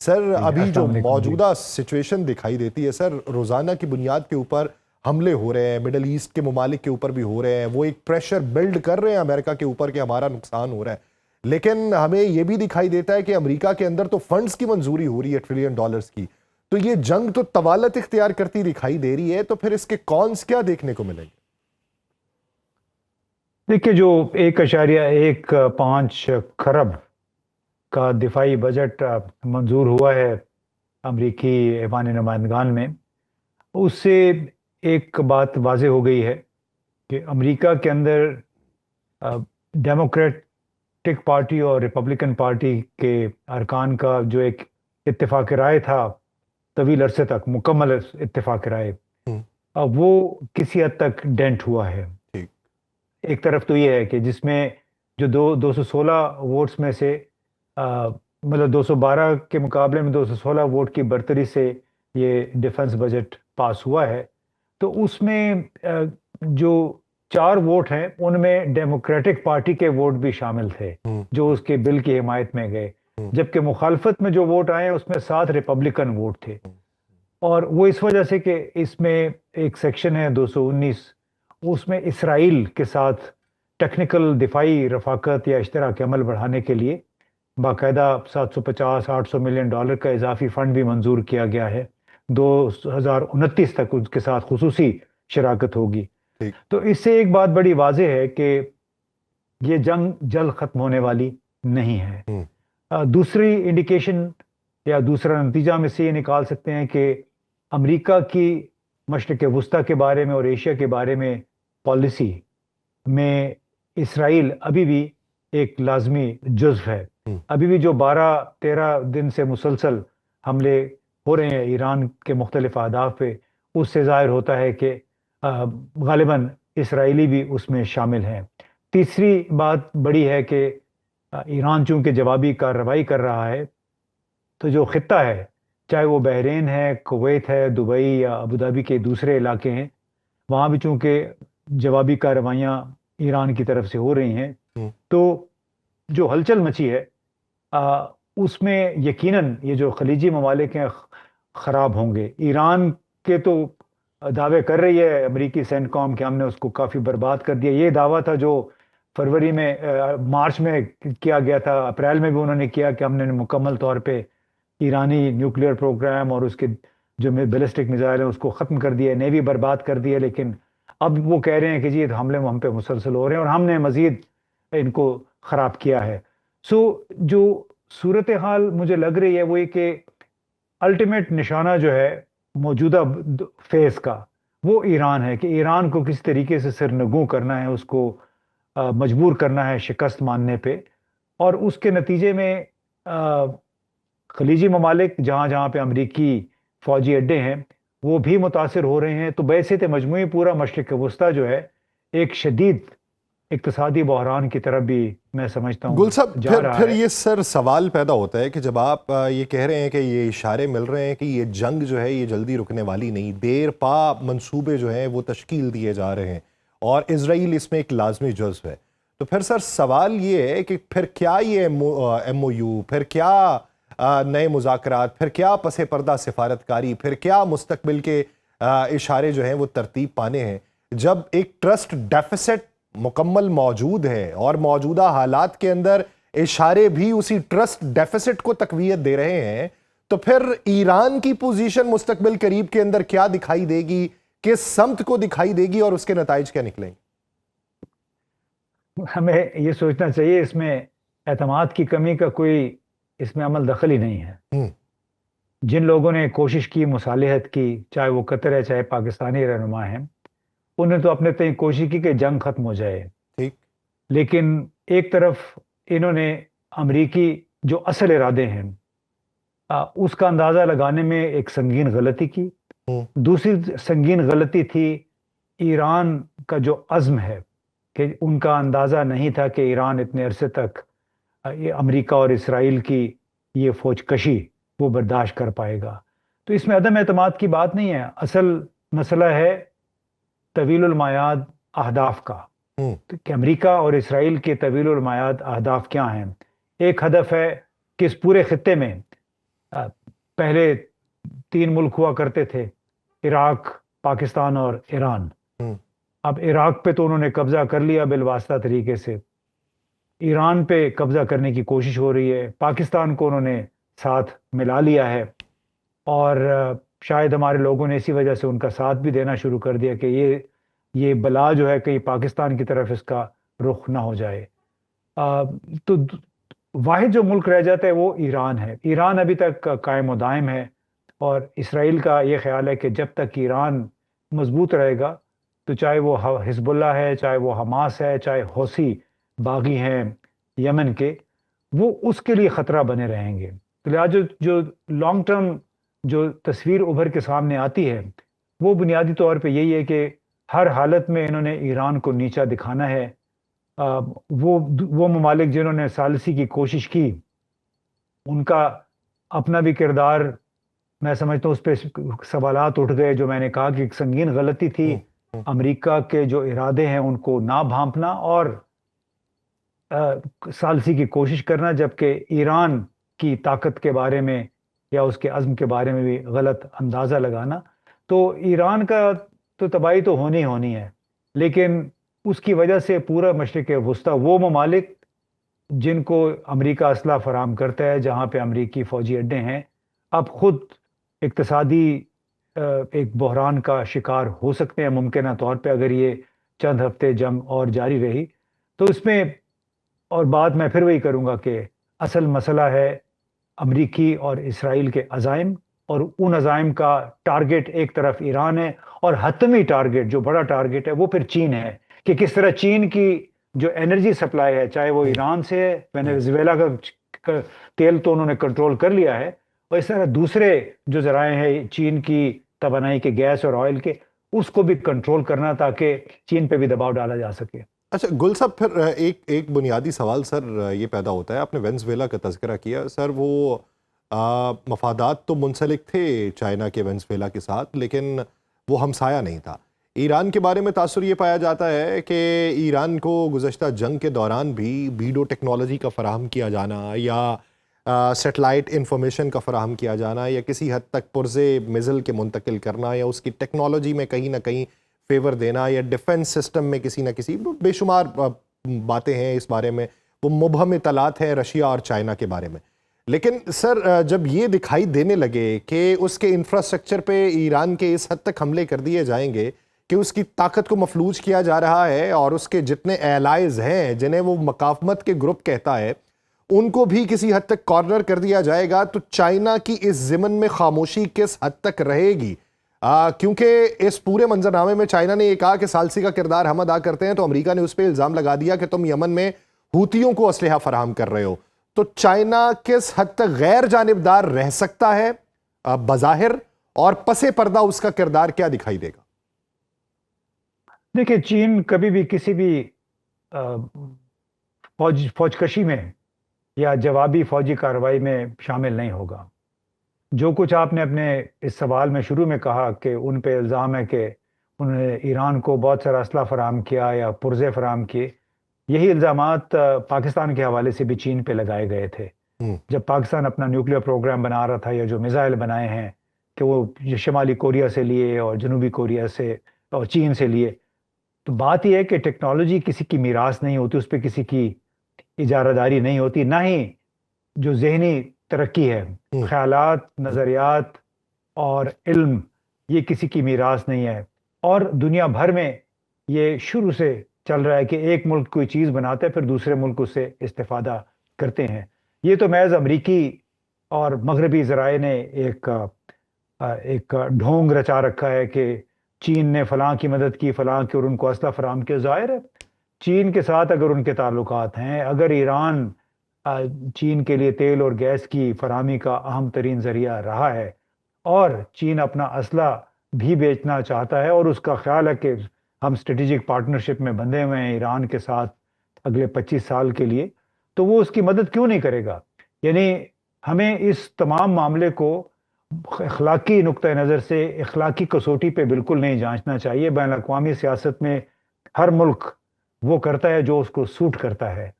سر ابھی جو السلام علیکم جی۔ موجودہ سچویشن دکھائی دیتی ہے سر، روزانہ کی بنیاد کے اوپر حملے ہو رہے ہیں، مڈل ایسٹ کے ممالک کے اوپر بھی ہو رہے ہیں، وہ ایک پریشر بلڈ کر رہے ہیں امریکہ کے اوپر کہ ہمارا نقصان ہو رہا ہے، لیکن ہمیں یہ بھی دکھائی دیتا ہے کہ امریکہ کے اندر تو فنڈز کی منظوری ہو رہی ہے $1 ٹریلین کی، تو یہ جنگ تو طوالت اختیار کرتی دکھائی دے رہی ہے، تو پھر اس کے کونس کیا دیکھنے کو ملیں گے؟ دیکھیے، جو 1.15 خرب کا دفاعی بجٹ منظور ہوا ہے امریکی ایوان نمائندگان میں، اس سے ایک بات واضح ہو گئی ہے کہ امریکہ کے اندر ڈیموکریٹک پارٹی اور ریپبلکن پارٹی کے ارکان کا جو ایک اتفاق رائے تھا طویل عرصے تک، مکمل اتفاق رائے، وہ کسی حد تک ڈینٹ ہوا ہے۔ ٹھیک۔ ایک طرف تو یہ ہے کہ جس میں جو 216 ووٹس میں سے مطلب 212 کے مقابلے میں 216 ووٹ کی برتری سے یہ ڈیفنس بجٹ پاس ہوا ہے، تو اس میں جو 4 ووٹ ہیں ان میں ڈیموکریٹک پارٹی کے ووٹ بھی شامل تھے جو اس کے بل کی حمایت میں گئے، جبکہ مخالفت میں جو ووٹ آئے اس میں 7 ریپبلکن ووٹ تھے، اور وہ اس وجہ سے کہ اس میں ایک سیکشن ہے 219، اس میں اسرائیل کے ساتھ ٹیکنیکل دفاعی رفاقت یا اشتراک عمل بڑھانے کے لیے باقاعدہ $750-800 ملین کا اضافی فنڈ بھی منظور کیا گیا ہے، 2029 تک اس کے ساتھ خصوصی شراکت ہوگی۔ تو اس سے ایک بات بڑی واضح ہے کہ یہ جنگ جلد ختم ہونے والی نہیں ہے۔ دوسری انڈیکیشن یا دوسرا نتیجہ ہم اس سے یہ نکال سکتے ہیں کہ امریکہ کی مشرق وسطیٰ کے بارے میں اور ایشیا کے بارے میں پالیسی میں اسرائیل ابھی بھی ایک لازمی جزو ہے۔ ابھی بھی جو 12-13 دن سے مسلسل حملے ہو رہے ہیں ایران کے مختلف اہداف پہ، اس سے ظاہر ہوتا ہے کہ غالباً اسرائیلی بھی اس میں شامل ہیں۔ تیسری بات بڑی ہے کہ ایران چونکہ جوابی کارروائی کر رہا ہے، تو جو خطہ ہے، چاہے وہ بحرین ہے، کویت ہے، دبئی یا ابوظہبی کے دوسرے علاقے ہیں، وہاں بھی چونکہ جوابی کارروائیاں ایران کی طرف سے ہو رہی ہیں، تو جو ہلچل مچی ہے اس میں یقیناً یہ جو خلیجی ممالک ہیں خراب ہوں گے۔ ایران کے تو دعوے کر رہی ہے امریکی سینٹکام کہ ہم نے اس کو کافی برباد کر دیا، یہ دعویٰ تھا جو فروری میں مارچ میں کیا گیا تھا، اپریل میں بھی انہوں نے کیا کہ ہم نے مکمل طور پہ ایرانی نیوکلیئر پروگرام اور اس کے جو بیلسٹک میزائل ہیں اس کو ختم کر دیا، نیوی برباد کر دیا، لیکن اب وہ کہہ رہے ہیں کہ جی حملے ہم پہ مسلسل ہو رہے ہیں اور ہم نے مزید ان کو خراب کیا ہے۔ جو صورتحال مجھے لگ رہی ہے وہ یہ کہ الٹیمیٹ نشانہ جو ہے موجودہ فیز کا وہ ایران ہے، کہ ایران کو کس طریقے سے سرنگوں کرنا ہے، اس کو مجبور کرنا ہے شکست ماننے پہ، اور اس کے نتیجے میں خلیجی ممالک جہاں جہاں پہ امریکی فوجی اڈے ہیں وہ بھی متاثر ہو رہے ہیں۔ تو بحیثیت مجموعی پورا مشرق وسطیٰ جو ہے ایک شدید اقتصادی بحران کی طرف بھی میں سمجھتا ہوں گل صاحب جا رہا پھر ہے۔ یہ سر سوال پیدا ہوتا ہے کہ جب آپ یہ کہہ رہے ہیں کہ یہ اشارے مل رہے ہیں کہ یہ جنگ جو ہے یہ جلدی رکنے والی نہیں، دیر پا منصوبے جو ہیں وہ تشکیل دیے جا رہے ہیں اور اسرائیل اس میں ایک لازمی جزو ہے، تو پھر سر سوال یہ ہے کہ پھر کیا یہ ایم او یو، پھر کیا نئے مذاکرات، پھر کیا پس پردہ سفارتکاری، پھر کیا مستقبل کے اشارے جو ہیں وہ ترتیب پانے ہیں، جب ایک ٹرسٹ ڈیفیسٹ مکمل موجود ہے اور موجودہ حالات کے اندر اشارے بھی اسی ٹرسٹ ڈیفیسٹ کو تقویت دے رہے ہیں، تو پھر ایران کی پوزیشن مستقبل قریب کے اندر کیا دکھائی دے گی، کس سمت کو دکھائی دے گی اور اس کے نتائج کیا نکلیں گے؟ ہمیں یہ سوچنا چاہیے اس میں اعتماد کی کمی کا کوئی اس میں عمل دخل ہی نہیں ہے۔ جن لوگوں نے کوشش کی، مصالحت کی، چاہے وہ قطر ہے چاہے پاکستانی رہنما ہیں، انہیں تو اپنے تئیں کوشش کی کہ جنگ ختم ہو جائے، ٹھیک، لیکن ایک طرف انہوں نے امریکی جو اصل ارادے ہیں اس کا اندازہ لگانے میں ایک سنگین غلطی کی۔ دوسری سنگین غلطی تھی ایران کا جو عزم ہے، کہ ان کا اندازہ نہیں تھا کہ ایران اتنے عرصے تک امریکہ اور اسرائیل کی یہ فوج کشی وہ برداشت کر پائے گا۔ تو اس میں عدم اعتماد کی بات نہیں ہے، اصل مسئلہ ہے طویل المیعاد اہداف کا، کہ امریکہ اور اسرائیل کے طویل المیعاد اہداف کیا ہیں۔ ایک ہدف ہے کہ اس پورے خطے میں پہلے 3 ملک ہوا کرتے تھے، عراق، پاکستان اور ایران۔ ہوں، اب عراق پہ تو انہوں نے قبضہ کر لیا بالواسطہ طریقے سے، ایران پہ قبضہ کرنے کی کوشش ہو رہی ہے، پاکستان کو انہوں نے ساتھ ملا لیا ہے، اور شاید ہمارے لوگوں نے اسی وجہ سے ان کا ساتھ بھی دینا شروع کر دیا کہ یہ بلا جو ہے کہیں پاکستان کی طرف اس کا رخ نہ ہو جائے۔ تو واحد جو ملک رہ جاتا ہے وہ ایران ہے۔ ایران ابھی تک قائم و دائم ہے، اور اسرائیل کا یہ خیال ہے کہ جب تک ایران مضبوط رہے گا تو چاہے وہ حزب اللہ ہے، چاہے وہ حماس ہے، چاہے حوثی باغی ہیں یمن کے، وہ اس کے لیے خطرہ بنے رہیں گے۔ تو لہٰذا جو لانگ ٹرم جو تصویر ابھر کے سامنے آتی ہے وہ بنیادی طور پہ یہی ہے کہ ہر حالت میں انہوں نے ایران کو نیچا دکھانا ہے۔ وہ ممالک جنہوں نے ثالثی کی کوشش کی ان کا اپنا بھی کردار، میں سمجھتا ہوں اس پہ سوالات اٹھ گئے، جو میں نے کہا کہ ایک سنگین غلطی تھی امریکہ کے جو ارادے ہیں ان کو نہ بھانپنا اور ثالثی کی کوشش کرنا، جبکہ ایران کی طاقت کے بارے میں یا اس کے عزم کے بارے میں بھی غلط اندازہ لگانا۔ تو ایران کا تو تباہی تو ہونی ہونی ہے، لیکن اس کی وجہ سے پورا مشرق وسطیٰ، وہ ممالک جن کو امریکہ اسلحہ فراہم کرتا ہے، جہاں پہ امریکی فوجی اڈے ہیں، اب خود اقتصادی ایک بحران کا شکار ہو سکتے ہیں ممکنہ طور پہ اگر یہ چند ہفتے جنگ اور جاری رہی تو۔ اس میں اور بات میں پھر وہی کروں گا کہ اصل مسئلہ ہے امریکی اور اسرائیل کے عزائم، اور ان عزائم کا ٹارگٹ ایک طرف ایران ہے، اور حتمی ٹارگٹ جو بڑا ٹارگٹ ہے وہ پھر چین ہے، کہ کس طرح چین کی جو انرجی سپلائی ہے، چاہے وہ ایران سے ہے، وینزویلا کا تیل تو انہوں نے کنٹرول کر لیا ہے، اور اس طرح دوسرے جو ذرائع ہیں چین کی توانائی کے، گیس اور آئل کے، اس کو بھی کنٹرول کرنا تاکہ چین پہ بھی دباؤ ڈالا جا سکے۔ اچھا گل صاحب، پھر ایک بنیادی سوال سر یہ پیدا ہوتا ہے، آپ نے وینزویلا کا تذکرہ کیا سر، وہ مفادات تو منسلک تھے چائنا کے وینزویلا کے ساتھ، لیکن وہ ہمسایہ نہیں تھا۔ ایران کے بارے میں تاثر یہ پایا جاتا ہے کہ ایران کو گزشتہ جنگ کے دوران بھی بیڈو ٹیکنالوجی کا فراہم کیا جانا، یا سیٹلائٹ انفارمیشن کا فراہم کیا جانا، یا کسی حد تک پرزے میزل کے منتقل کرنا، یا اس کی ٹیکنالوجی میں کہیں نہ کہیں فیور دینا، یا ڈیفنس سسٹم میں کسی نہ کسی، بے شمار باتیں ہیں اس بارے میں، وہ مبہم اطلاعات ہیں رشیا اور چائنا کے بارے میں۔ لیکن سر جب یہ دکھائی دینے لگے کہ اس کے انفراسٹرکچر پہ ایران کے اس حد تک حملے کر دیے جائیں گے کہ اس کی طاقت کو مفلوج کیا جا رہا ہے، اور اس کے جتنے ایلائز ہیں جنہیں وہ مقاومت کے گروپ کہتا ہے ان کو بھی کسی حد تک کارنر کر دیا جائے گا، تو چائنا کی اس ضمن میں خاموشی کس حد تک رہے گی؟ کیونکہ اس پورے منظرنامے میں چائنا نے یہ کہا کہ ثالثی کا کردار ہم ادا کرتے ہیں، تو امریکہ نے اس پہ الزام لگا دیا کہ تم یمن میں ہوتیوں کو اسلحہ فراہم کر رہے ہو۔ تو چائنا کس حد تک غیر جانبدار رہ سکتا ہے بظاہر، اور پس پردہ اس کا کردار کیا دکھائی دے گا؟ دیکھیں، چین کبھی بھی کسی بھی فوج کشی میں یا جوابی فوجی کارروائی میں شامل نہیں ہوگا۔ جو کچھ آپ نے اپنے اس سوال میں شروع میں کہا کہ ان پہ الزام ہے کہ انہوں نے ایران کو بہت سارا اسلحہ فراہم کیا یا پرزے فراہم کیے، یہی الزامات پاکستان کے حوالے سے بھی چین پہ لگائے گئے تھے۔ جب پاکستان اپنا نیوکلیر پروگرام بنا رہا تھا، یا جو میزائل بنائے ہیں کہ وہ شمالی کوریا سے لیے اور جنوبی کوریا سے اور چین سے لیے، تو بات یہ ہے کہ ٹیکنالوجی کسی کی میراث نہیں ہوتی، اس پہ کسی کی اجارہ داری نہیں ہوتی، نہ ہی جو ذہنی ترقی ہے، خیالات، نظریات اور علم، یہ کسی کی میراث نہیں ہے۔ اور دنیا بھر میں یہ شروع سے چل رہا ہے کہ ایک ملک کوئی چیز بناتا ہے، پھر دوسرے ملک اس سے استفادہ کرتے ہیں۔ یہ تو محض امریکی اور مغربی ذرائع نے ایک ڈھونگ رچا رکھا ہے کہ چین نے فلاں کی مدد کی، فلاں کی، اور ان کو اسلحہ فراہم کیا۔ ظاہر ہے چین کے ساتھ اگر ان کے تعلقات ہیں، اگر ایران چین کے لیے تیل اور گیس کی فراہمی کا اہم ترین ذریعہ رہا ہے، اور چین اپنا اسلحہ بھی بیچنا چاہتا ہے، اور اس کا خیال ہے کہ ہم اسٹریٹجک پارٹنرشپ میں بندھے ہوئے ہیں ایران کے ساتھ اگلے 25 سال کے لیے، تو وہ اس کی مدد کیوں نہیں کرے گا؟ یعنی ہمیں اس تمام معاملے کو اخلاقی نقطہ نظر سے، اخلاقی کسوٹی پہ بالکل نہیں جانچنا چاہیے۔ بین الاقوامی سیاست میں ہر ملک وہ کرتا ہے جو اس کو سوٹ کرتا ہے۔